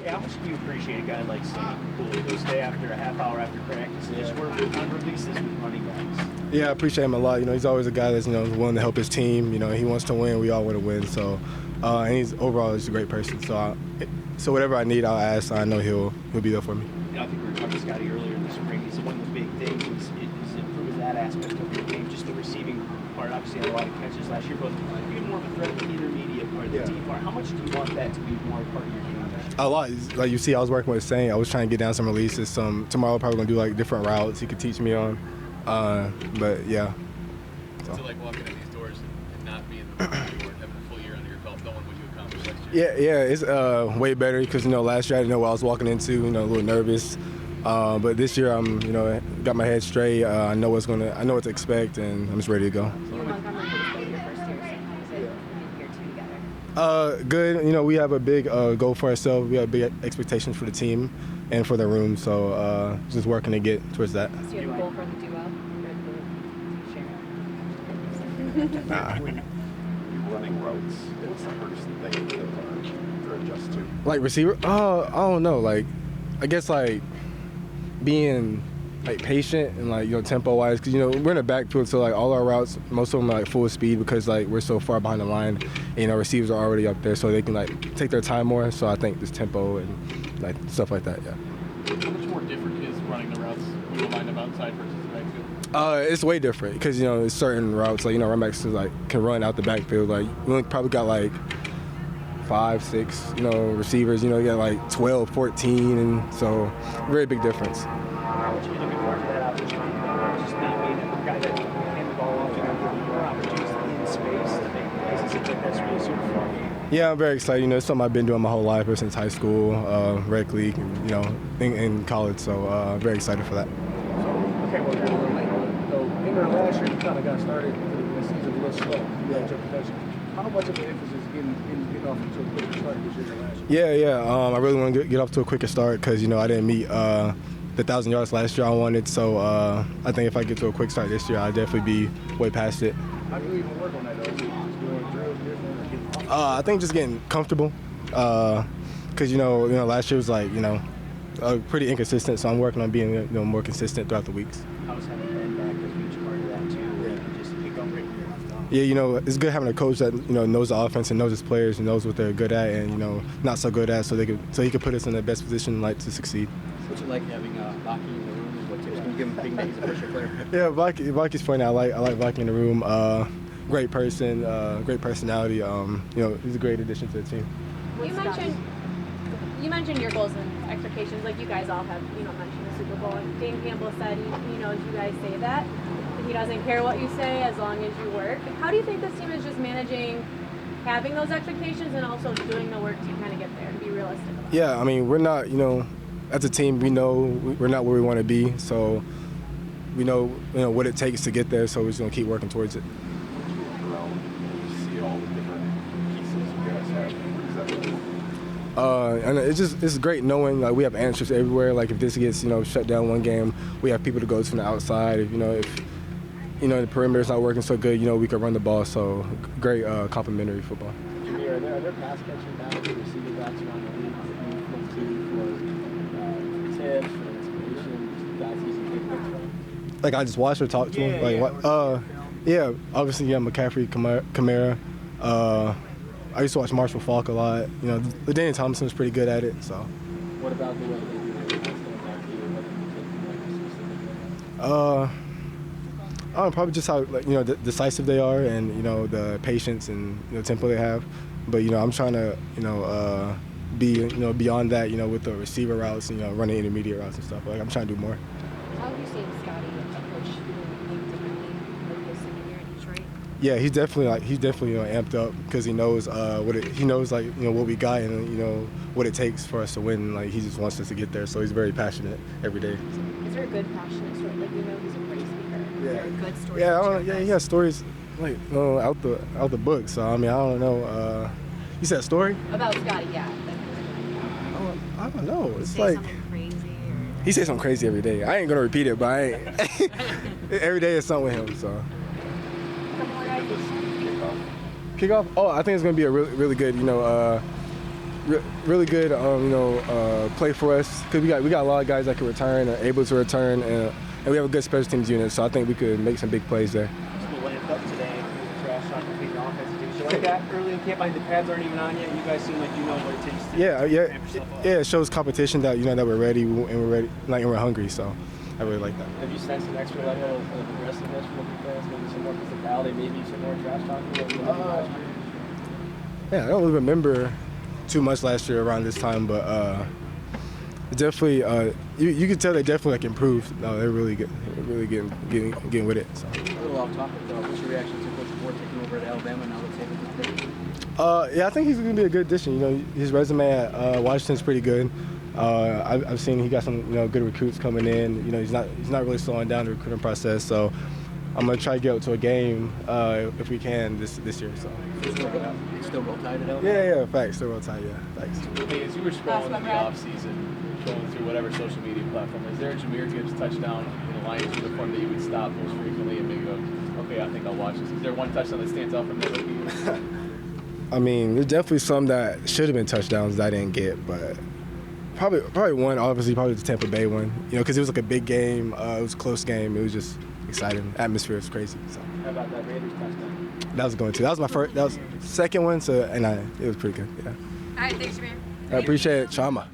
Yeah, how much do you appreciate a guy like Steve Cooley who'll stay after a half hour after practice and just work on releases with running backs? Yeah, I appreciate him a lot. He's always a guy that's willing to help his team. He wants to win. We all want to win. So, and he's overall just a great person. So whatever I need, I'll ask. I know he'll be there for me. I think we were talking to Scotty earlier in the spring. He said one of the big things is improving that aspect of your game, just the receiving part. Obviously, had a lot of catches last year, but being more of a threat in the intermediate part, the deep part. How much do you want that to be more a part of your game? A lot. Like you see, I was working with Saint. I was trying to get down some releases. Tomorrow, probably gonna do like different routes he could teach me on. But yeah. So like walking in these doors and not being the anymore, having a full year under your belt, knowing what you accomplished last year. Yeah, it's way better because last year I didn't know what I was walking into. A little nervous. But this year I'm got my head straight. I know what to expect, and I'm just ready to go. Good. We have a big goal for ourselves. We have big expectations for the team and for the room. So just working to get towards that. Do you have a goal for the duo? When you're running routes, what's the hardest thing to adjust to? Like receiver? I don't know. Like, I guess like being like patient and like tempo wise, because we're in the backfield, so like all our routes, most of them are like full speed because like we're so far behind the line. And, receivers are already up there, so they can like take their time more. So I think this tempo and like stuff like that, yeah. How much more different is running the routes when you line up outside versus the backfield? It's way different because it's certain routes like running backs can run out the backfield. Like we only probably got like 5, 6 receivers. You got like 12, 14, and so very big difference. How much are you looking forward to that opportunity? Just being a guy that can hand the ball off and give more opportunities in space to make plays. It seems like that's really super fun. Yeah, I'm very excited. It's something I've been doing my whole life ever since high school, rec league, in college. So very excited for that. Okay, well, in there last year, you kind of got started the season a little slow. How much of an emphasis getting off to a quicker start this year last year? Yeah. I really want to get off to a quicker start because I didn't meet the 1,000 yards last year I wanted. So I think if I get to a quick start this year, I'll definitely be way past it. How do you even work on that though? Just doing drills, different. I think just getting comfortable, because last year was like pretty inconsistent. So I'm working on being more consistent throughout the weeks. I was having Ben back as a huge part of that too. And just pick up right here. Yeah, it's good having a coach that knows the offense and knows his players and knows what they're good at and not so good at, so he can put us in the best position to succeed. What's it like having Baki in the room? What tips can you give him being that he's a pressure player? Yeah, Baki's funny. I like Baki in the room. Great person, great personality. He's a great addition to the team. You mentioned your goals and expectations, like you guys all have, mentioned the Super Bowl. And Dane Campbell said, he knows you guys say that. He doesn't care what you say as long as you work. How do you think this team is just managing having those expectations and also doing the work to kind of get there and be realistic about it? Yeah, I mean, we're not, as a team, we know we're not where we want to be. So we know, what it takes to get there. So we're just going to keep working towards it. See all the different pieces you guys have. What does that mean? And it's great knowing like we have answers everywhere. Like if this gets shut down one game, we have people to go to from the outside. If the perimeter's not working so good, we can run the ball. So great complementary football. Jahmyr, are there pass catching balance and receiving backs around the league that you look to for tips, for inspiration, guys you can take pictures from? Like I just watch or talk to him. Like what? Yeah, obviously McCaffrey, Kamara. I used to watch Marshall Faulk a lot. LaDainian Thompson was pretty good at it. So. What about the way they do it? I don't know, probably just how decisive they are and the patience and tempo they have. But I'm trying to be beyond that with the receiver routes and running intermediate routes and stuff. Like I'm trying to do more. How have you seen Scotty approach things differently like this in here in Detroit? Yeah, he's definitely amped up because he knows what we got and what it takes for us to win. Like he just wants us to get there, so he's very passionate every day. Is there a good passionate story? Like he's a great speaker. Is there a good story? Yeah, he has stories like out the book. So I mean, I don't know. You said a story about Scotty? Yeah. I don't know. It's say like something crazy. He says something crazy every day. I ain't gonna repeat it, but I ain't. Every day is something with him. So. Kickoff? Oh, I think it's gonna be a really, really good. really good, play for us because we got a lot of guys that can return, are able to return, and we have a good special teams unit. So I think we could make some big plays there. Still lamped up today. Trash talk between the offensive team. So like that early in camp, the pads aren't even on yet. You guys seem like you know what it takes to ramp yourself up. Yeah. It shows competition that that we're ready and we're ready, and we're hungry. So I really like that. Have you sensed an extra level of aggressiveness from the defense? Maybe some more physicality, maybe some more trash talking? Yeah, I don't really remember too much last year around this time, but definitely, you can tell they definitely improved. No, they're really good, really getting with it. So. A little off topic though. What's your reaction to Coach Moore taking over at Alabama now that's able to take? Yeah, I think he's going to be a good addition. His resume at Washington's pretty good. I've seen he got some good recruits coming in. He's not really slowing down the recruiting process. So I'm going to try to get up to a game if we can this year. So. Still roll tide at Alabama? Yeah, facts. Still roll tide. Yeah, facts. Hey, as you were scrolling in the offseason, scrolling through whatever social media platform, is there a Jahmyr Gibbs touchdown in a Lions uniform that you would stop most frequently and maybe go, okay, I think I'll watch this? Is there one touchdown that stands out from that rookie? I mean, there's definitely some that should have been touchdowns that I didn't get, but probably one, obviously, probably the Tampa Bay one. Because it was a big game. It was a close game. It was just exciting. Atmosphere was crazy. So. How about that Raiders touchdown? That was going to. That was my first. That was second one. So it was pretty good. Yeah. All right, thanks, Jahmyr. I appreciate it, Chama.